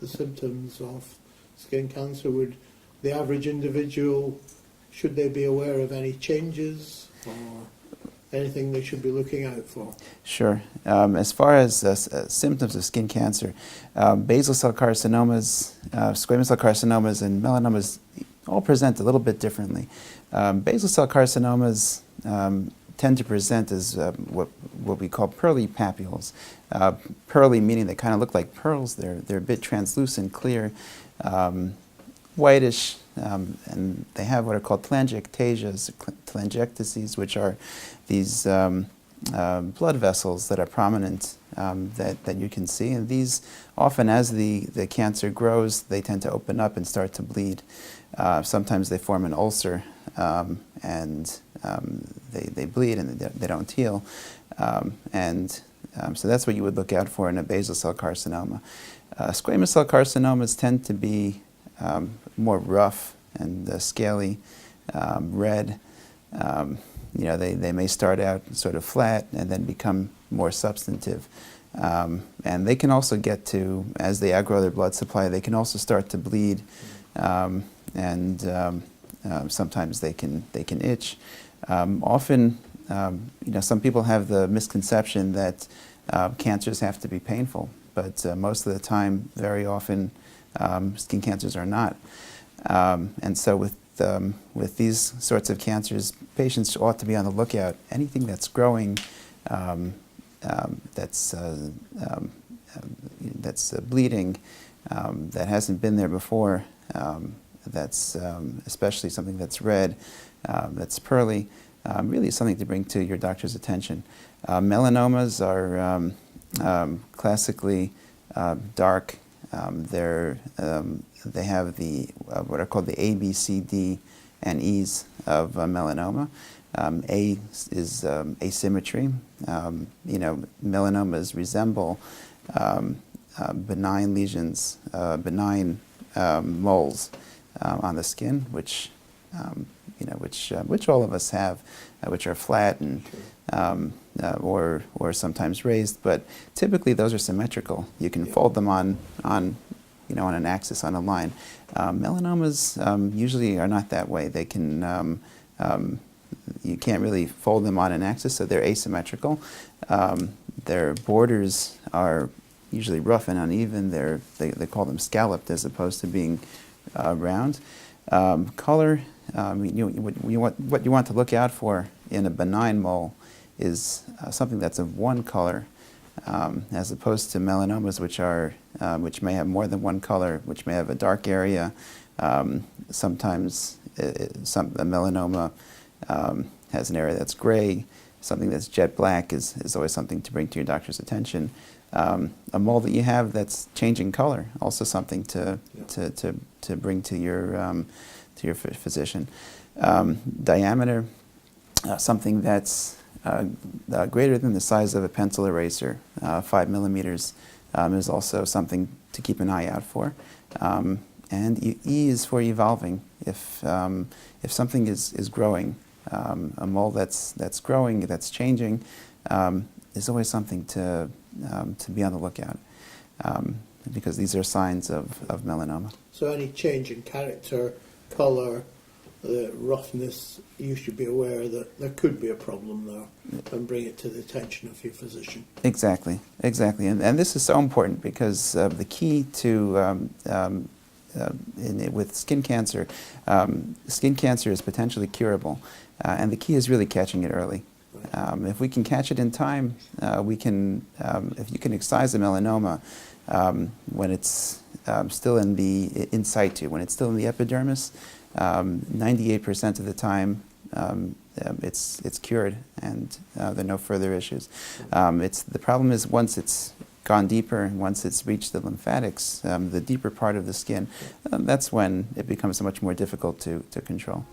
the symptoms of skin cancer? Would the average individual, should they be aware of any changes or anything they should be looking out for? Sure. As far as symptoms of skin cancer, basal cell carcinomas, squamous cell carcinomas, and melanomas all present a little bit differently. Basal cell carcinomas tend to present as what we call pearly papules. Pearly meaning they kind of look like pearls. They're a bit translucent, clear, whitish, and they have what are called telangiectasias, which are these blood vessels that are prominent that you can see. And these, often as the cancer grows, they tend to open up and start to bleed. Sometimes they form an ulcer, and they bleed and they don't heal. So that's what you would look out for in a basal cell carcinoma. Squamous cell carcinomas tend to be more rough and scaly, red. They may start out sort of flat and then become more substantive. And they can also get to, as they outgrow their blood supply, they can also start to bleed, and sometimes they can itch. Often, some people have the misconception that cancers have to be painful, but most of the time, very often, skin cancers are not. And so with these sorts of cancers, patients ought to be on the lookout. Anything that's growing, that's bleeding, that hasn't been there before, that's especially something that's red, that's pearly, really something to bring to your doctor's attention. Melanomas are classically dark. They have what are called the A, B, C, D, and E's of melanoma. A is asymmetry. Melanomas resemble benign lesions, benign moles on the skin, which all of us have, which are flat and or sometimes raised, but typically those are symmetrical. You can fold them on an axis, on a line. Melanomas usually are not that way. They can you can't really fold them on an axis, so they're asymmetrical. Their borders are usually rough and uneven. They call them scalloped as opposed to being round. Color, what you want to look out for in a benign mole is something that's of one color, as opposed to melanomas, which may have more than one color, which may have a dark area. Sometimes a melanoma has an area that's gray. Something that's jet black is always something to bring to your doctor's attention. A mole that you have that's changing color, also something to bring to your physician. Diameter, something that's greater than the size of a pencil eraser, 5 millimeters, is also something to keep an eye out for. And E is for evolving. If something is growing, a mole that's growing, that's changing, is always something to be on the lookout, because these are signs of melanoma. So any change in character, colour, the roughness, you should be aware that there could be a problem there and bring it to the attention of your physician. Exactly. And this is so important because the key to with skin cancer is potentially curable, and the key is really catching it early. If we can catch it in time, we can. If you can excise a melanoma when it's still in situ, when it's still in the epidermis, 98% of the time it's cured, and there are no further issues. The problem is once it's gone deeper, once it's reached the lymphatics, the deeper part of the skin, that's when it becomes much more difficult to control.